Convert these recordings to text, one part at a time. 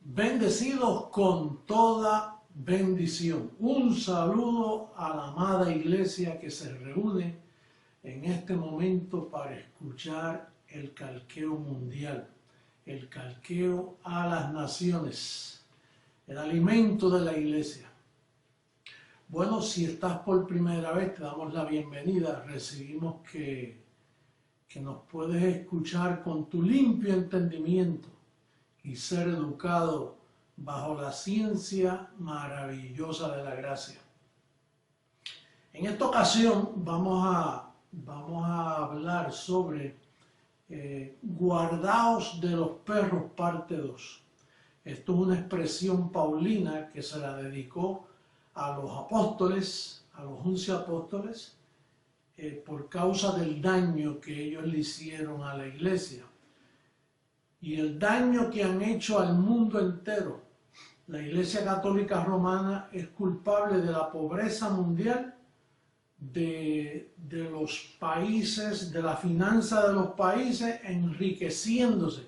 Bendecidos con toda bendición. Un saludo a la amada iglesia que se reúne en este momento para escuchar el calqueo mundial, el calqueo a las naciones, el alimento de la iglesia. Bueno, si estás por primera vez, te damos la bienvenida. Recibimos que nos puedes escuchar con tu limpio entendimiento y ser educado bajo la ciencia maravillosa de la gracia. En esta ocasión vamos a hablar sobre guardaos de los perros, parte 2. Esto es una expresión paulina que se la dedicó a los apóstoles, a los 11 apóstoles, por causa del daño que ellos le hicieron a la iglesia. Y el daño que han hecho al mundo entero. La Iglesia Católica Romana es culpable de la pobreza mundial, de los países, de la finanza de los países enriqueciéndose.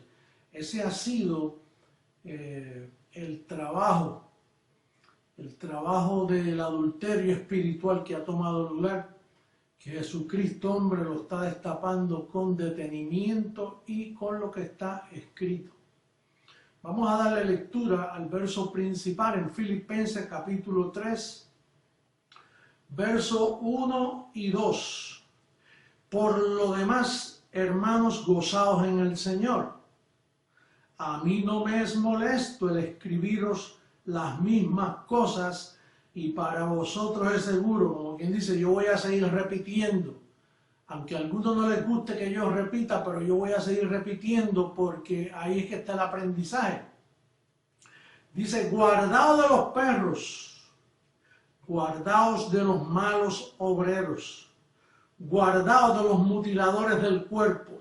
Ese ha sido el trabajo del adulterio espiritual que ha tomado lugar, que Jesucristo hombre lo está destapando con detenimiento y con lo que está escrito. Vamos a darle lectura al verso principal en Filipenses capítulo 3, verso 1 y 2. Por lo demás, hermanos, gozaos en el Señor. A mí no me es molesto el escribiros las mismas cosas, y para vosotros es seguro, como quien dice, yo voy a seguir repitiendo. Aunque a algunos no les guste que yo repita, pero yo voy a seguir repitiendo porque ahí es que está el aprendizaje. Dice, guardaos de los perros, guardaos de los malos obreros, guardaos de los mutiladores del cuerpo,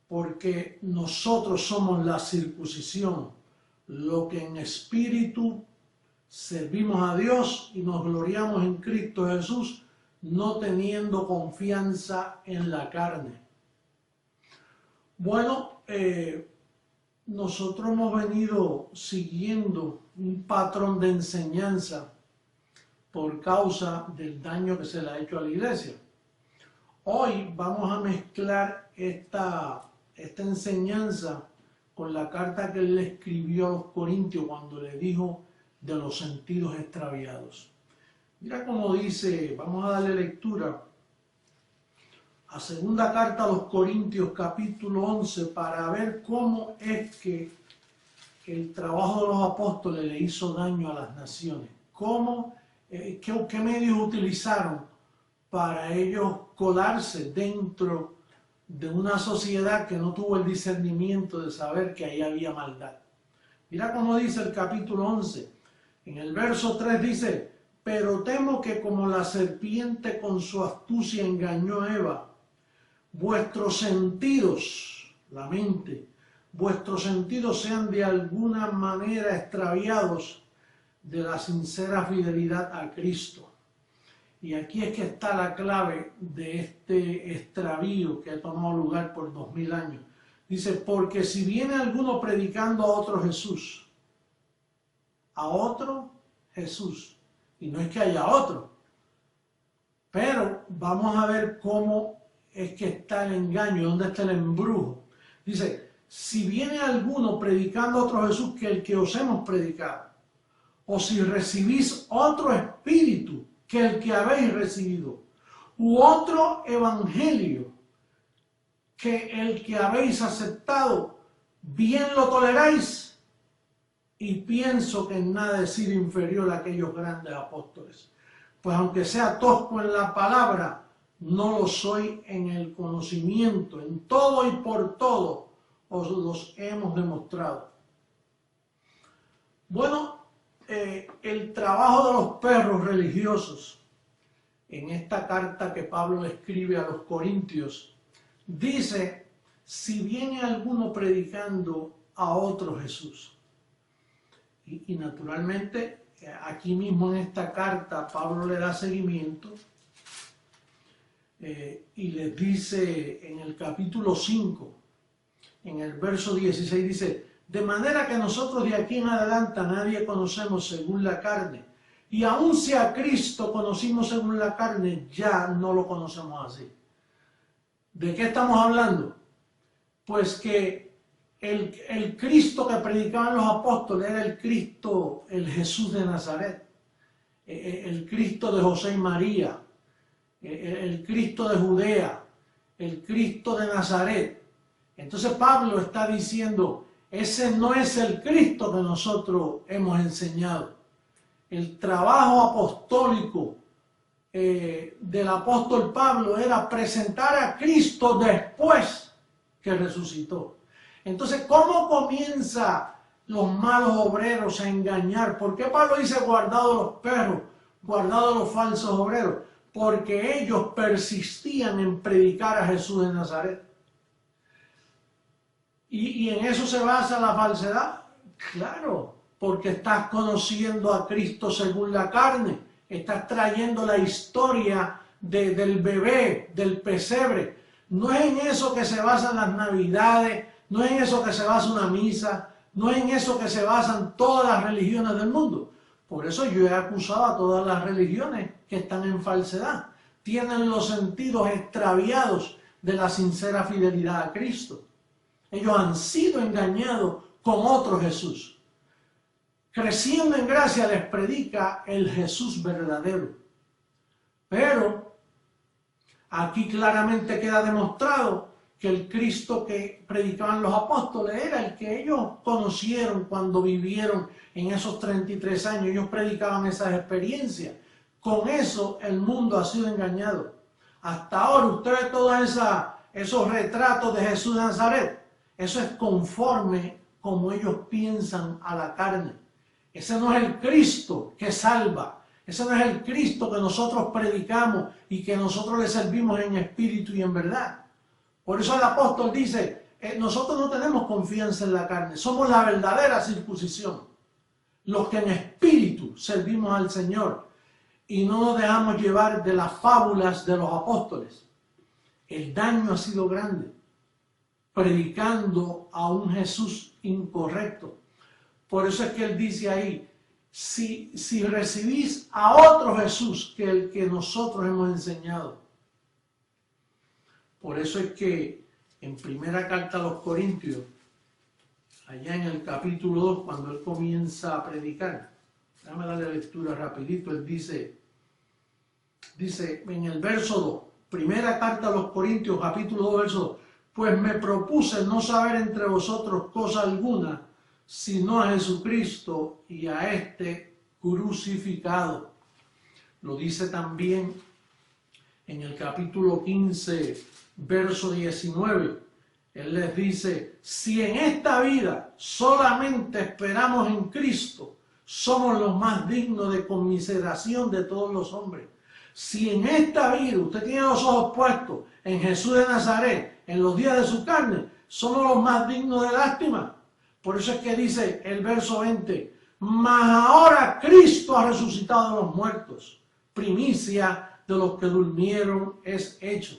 porque nosotros somos la circuncisión, lo que en espíritu servimos a Dios y nos gloriamos en Cristo Jesús, no teniendo confianza en la carne. Bueno, nosotros hemos venido siguiendo un patrón de enseñanza por causa del daño que se le ha hecho a la iglesia. Hoy vamos a mezclar esta enseñanza con la carta que él le escribió a los Corintios cuando le dijo de los sentidos extraviados. Mira cómo dice, vamos a darle lectura a segunda carta a los Corintios capítulo 11 para ver cómo es que el trabajo de los apóstoles le hizo daño a las naciones. ¿Qué medios utilizaron para ellos colarse dentro de una sociedad que no tuvo el discernimiento de saber que ahí había maldad? Mira cómo dice el capítulo 11. En el verso 3 dice, pero temo que como la serpiente con su astucia engañó a Eva, vuestros sentidos, la mente, vuestros sentidos sean de alguna manera extraviados de la sincera fidelidad a Cristo. Y aquí es que está la clave de este extravío que ha tomado lugar por 2000 años. Dice, porque si viene alguno predicando a otro Jesús, y no es que haya otro, pero vamos a ver cómo es que está el engaño, dónde está el embrujo. Dice, si viene alguno predicando a otro Jesús que el que os hemos predicado, o si recibís otro espíritu que el que habéis recibido, u otro evangelio que el que habéis aceptado, bien lo toleráis. Y pienso que en nada he sido inferior a aquellos grandes apóstoles. Pues aunque sea tosco en la palabra, no lo soy en el conocimiento. En todo y por todo os los hemos demostrado. Bueno, el trabajo de los perros religiosos, en esta carta que Pablo le escribe a los Corintios, dice, si viene alguno predicando a otro Jesús. Y naturalmente, aquí mismo en esta carta, Pablo le da seguimiento y les dice en el capítulo 5, en el verso 16, dice, De manera que nosotros de aquí en adelante a nadie conocemos según la carne. Y aun si a Cristo conocimos según la carne, ya no lo conocemos así. ¿De qué estamos hablando? Pues que el Cristo que predicaban los apóstoles era el Cristo, el Jesús de Nazaret, el Cristo de José y María, el Cristo de Judea, el Cristo de Nazaret. Entonces Pablo está diciendo, ese no es el Cristo que nosotros hemos enseñado. El trabajo apostólico del apóstol Pablo era presentar a Cristo después que resucitó. Entonces, ¿cómo comienza los malos obreros a engañar? ¿Por qué Pablo dice guardado los perros, guardado los falsos obreros? Porque ellos persistían en predicar a Jesús de Nazaret. ¿Y en eso se basa la falsedad? Claro, porque estás conociendo a Cristo según la carne. Estás trayendo la historia del bebé, del pesebre. No es en eso que se basan las navidades, no es en eso que se basa una misa, no es en eso que se basan todas las religiones del mundo. Por eso yo he acusado a todas las religiones que están en falsedad. Tienen los sentidos extraviados de la sincera fidelidad a Cristo. Ellos han sido engañados con otro Jesús. Creciendo en gracia les predica el Jesús verdadero. Pero aquí claramente queda demostrado que el Cristo que predicaban los apóstoles era el que ellos conocieron cuando vivieron en esos 33 años. Ellos predicaban esas experiencias. Con eso el mundo ha sido engañado. Hasta ahora usted ve todos esos retratos de Jesús de Nazaret. Eso es conforme como ellos piensan a la carne. Ese no es el Cristo que salva. Ese no es el Cristo que nosotros predicamos y que nosotros le servimos en espíritu y en verdad. Por eso el apóstol dice, nosotros no tenemos confianza en la carne, somos la verdadera circuncisión. Los que en espíritu servimos al Señor y no nos dejamos llevar de las fábulas de los apóstoles. El daño ha sido grande, predicando a un Jesús incorrecto. Por eso es que él dice ahí, si recibís a otro Jesús que el que nosotros hemos enseñado. Por eso es que en primera carta a los Corintios, allá en el capítulo 2, cuando él comienza a predicar, déjame darle lectura rapidito, él dice en el verso 2, primera carta a los Corintios, capítulo 2, verso 2, pues me propuse no saber entre vosotros cosa alguna, sino a Jesucristo y a este crucificado. Lo dice también en el capítulo 15, verso 19. Él les dice, si en esta vida solamente esperamos en Cristo, somos los más dignos de conmiseración de todos los hombres. Si en esta vida usted tiene los ojos puestos en Jesús de Nazaret, en los días de su carne, somos los más dignos de lástima. Por eso es que dice el verso 20, mas ahora Cristo ha resucitado de los muertos, primicia de los que durmieron es hecho.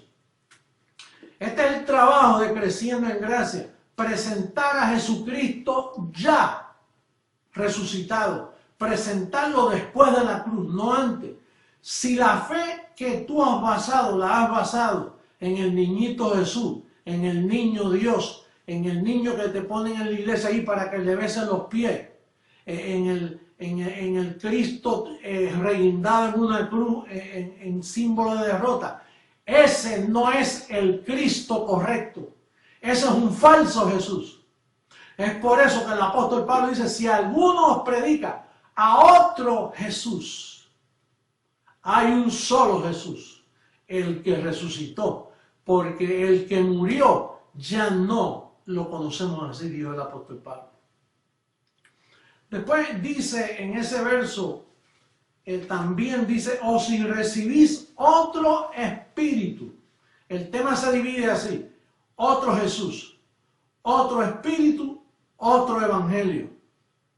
Este es el trabajo de Creciendo en Gracia, presentar a Jesucristo ya resucitado, presentarlo después de la cruz, no antes. Si la fe que tú has basado, la has basado en el niñito Jesús, en el niño Dios, en el niño que te ponen en la iglesia ahí para que le besen los pies, en el Cristo reguindado en una cruz en símbolo de derrota, ese no es el Cristo correcto. Ese es un falso Jesús. Es por eso que el apóstol Pablo dice, si alguno os predica a otro Jesús, hay un solo Jesús, el que resucitó, porque el que murió ya no lo conocemos así, dijo el apóstol Pablo. Después dice en ese verso, también dice, o si recibís otro espíritu. El tema se divide así, otro Jesús, otro espíritu, otro evangelio.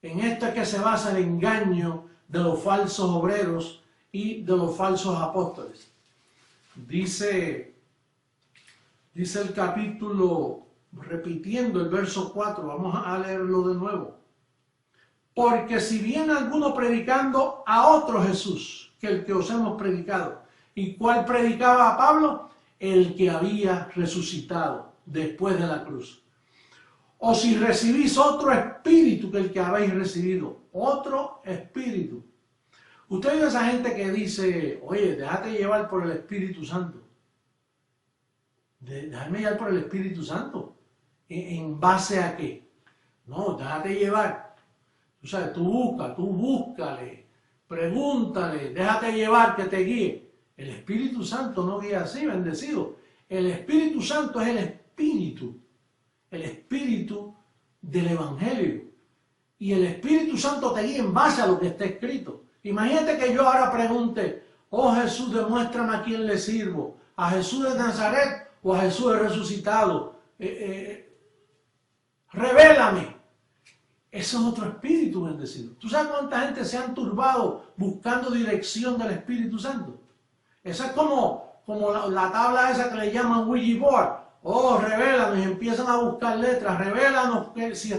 En esto es que se basa el engaño de los falsos obreros y de los falsos apóstoles. Dice el capítulo repitiendo el verso 4, vamos a leerlo de nuevo. Porque si viene alguno predicando a otro Jesús que el que os hemos predicado, ¿y cuál predicaba a Pablo? El que había resucitado después de la cruz. O si recibís otro espíritu que el que habéis recibido, otro espíritu. Usted ve a esa gente que dice, oye, déjate llevar por el Espíritu Santo. Déjame llevar por el Espíritu Santo. ¿En base a qué? No, déjate llevar. O sea, tú búscale, pregúntale, déjate llevar que te guíe. El Espíritu Santo no guía así, bendecido. El Espíritu Santo es el Espíritu del Evangelio. Y el Espíritu Santo te guía en base a lo que está escrito. Imagínate que yo ahora pregunte, oh Jesús, demuéstrame a quién le sirvo, a Jesús de Nazaret o a Jesús resucitado. Revélame. Eso es otro espíritu bendecido. ¿Tú sabes cuánta gente se han turbado buscando dirección del Espíritu Santo? Eso es como la tabla esa que le llaman Ouija board. Oh, revélanos, y empiezan a buscar letras. Revélanos que si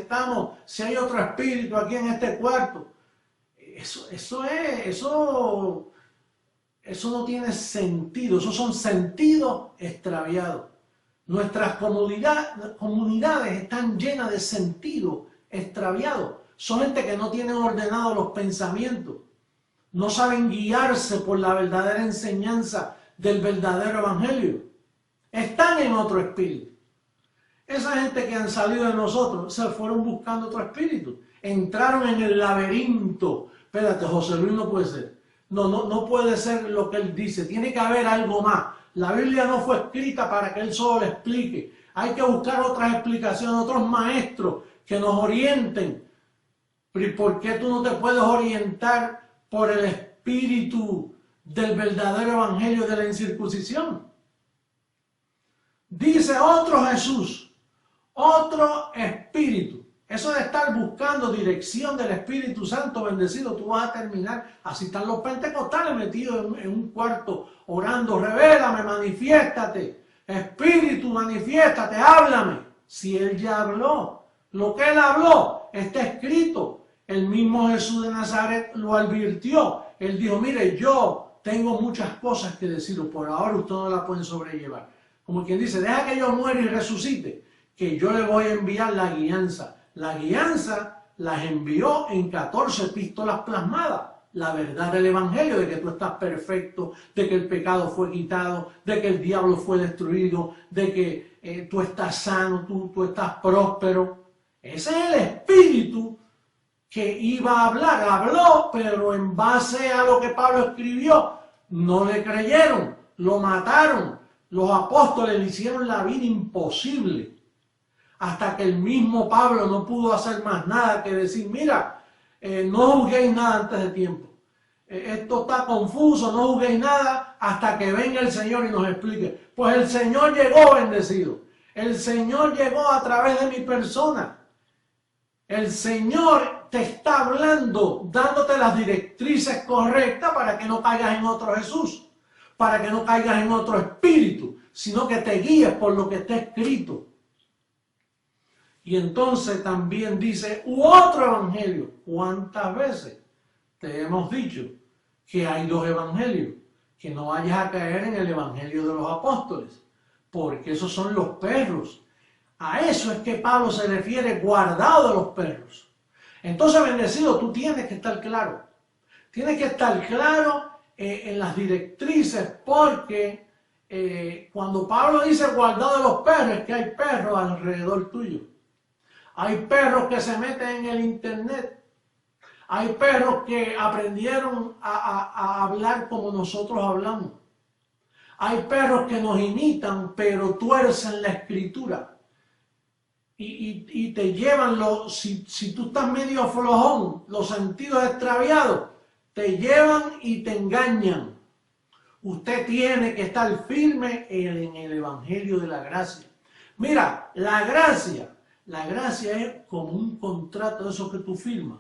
hay otro espíritu aquí en este cuarto. Eso no tiene sentido. Esos son sentidos extraviados. Nuestras comunidades están llenas de sentidos extraviados. Son gente que no tienen ordenados los pensamientos. No saben guiarse por la verdadera enseñanza del verdadero evangelio. Están en otro espíritu. Esa gente que han salido de nosotros se fueron buscando otro espíritu. Entraron en el laberinto. Espérate, José Luis no puede ser. No puede ser lo que él dice. Tiene que haber algo más. La Biblia no fue escrita para que él solo le explique. Hay que buscar otras explicaciones, otros maestros que nos orienten. ¿Por qué tú no te puedes orientar por el espíritu del verdadero evangelio de la incircuncisión? Dice otro Jesús, otro espíritu. Eso de estar buscando dirección del Espíritu Santo bendecido, tú vas a terminar. Así están los pentecostales metidos en un cuarto orando, revélame, manifiéstate, Espíritu, manifiéstate, háblame. Si él ya habló, lo que él habló está escrito. El mismo Jesús de Nazaret lo advirtió. Él dijo, mire, yo tengo muchas cosas que deciros, por ahora ustedes no la pueden sobrellevar. Como quien dice, deja que yo muera y resucite, que yo le voy a enviar la guianza. La guianza las envió en 14 epístolas plasmadas. La verdad del evangelio, de que tú estás perfecto, de que el pecado fue quitado, de que el diablo fue destruido, de que tú estás sano, tú estás próspero. Ese es el espíritu que iba a hablar. Habló, pero en base a lo que Pablo escribió, no le creyeron, lo mataron. Los apóstoles le hicieron la vida imposible. Hasta que el mismo Pablo no pudo hacer más nada que decir, mira, no juzguéis nada antes de tiempo. Esto está confuso, no juzguéis nada hasta que venga el Señor y nos explique. Pues el Señor llegó, bendecido. El Señor llegó a través de mi persona. El Señor te está hablando, dándote las directrices correctas para que no caigas en otro Jesús, para que no caigas en otro espíritu, sino que te guíes por lo que está escrito. Y entonces también dice otro evangelio. ¿Cuántas veces te hemos dicho que hay dos evangelios? Que no vayas a caer en el evangelio de los apóstoles, porque esos son los perros. A eso es que Pablo se refiere, guardado de los perros. Entonces, bendecido, tú tienes que estar claro. Tienes que estar claro en las directrices, porque cuando Pablo dice guardado de los perros, es que hay perros alrededor tuyo. Hay perros que se meten en el internet. Hay perros que aprendieron a hablar como nosotros hablamos. Hay perros que nos imitan, pero tuercen la escritura. Y te llevan, si tú estás medio flojón, los sentidos extraviados, te llevan y te engañan. Usted tiene que estar firme en el evangelio de la gracia. Mira, la gracia es como un contrato de esos que tú firmas.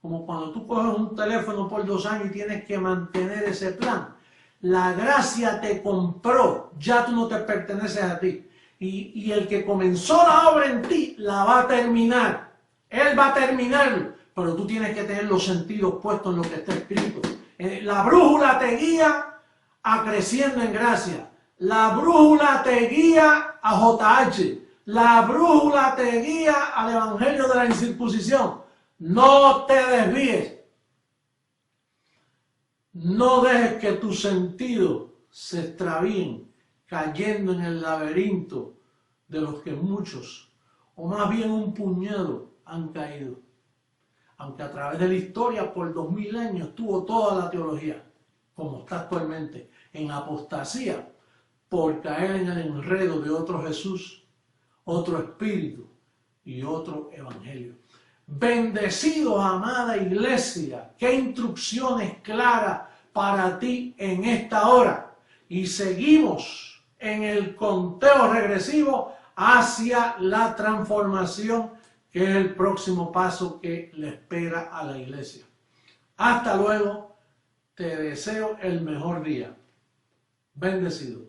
Como cuando tú coges un teléfono por 2 años y tienes que mantener ese plan. La gracia te compró, ya tú no te perteneces a ti. Y el que comenzó la obra en ti, la va a terminar. Él va a terminarlo, pero tú tienes que tener los sentidos puestos en lo que está escrito. La brújula te guía a creciendo en gracia. La brújula te guía a JH. La brújula te guía al evangelio de la incircuncisión. No te desvíes. No dejes que tus sentidos se extravíen, cayendo en el laberinto de los que muchos, o más bien un puñado, han caído. Aunque a través de la historia, por 2000 años, tuvo toda la teología, como está actualmente, en apostasía, por caer en el enredo de otro Jesús, otro espíritu y otro evangelio. Bendecidos, amada iglesia, qué instrucciones claras para ti en esta hora. Y seguimos en el conteo regresivo hacia la transformación, que es el próximo paso que le espera a la iglesia. Hasta luego, te deseo el mejor día. Bendecido.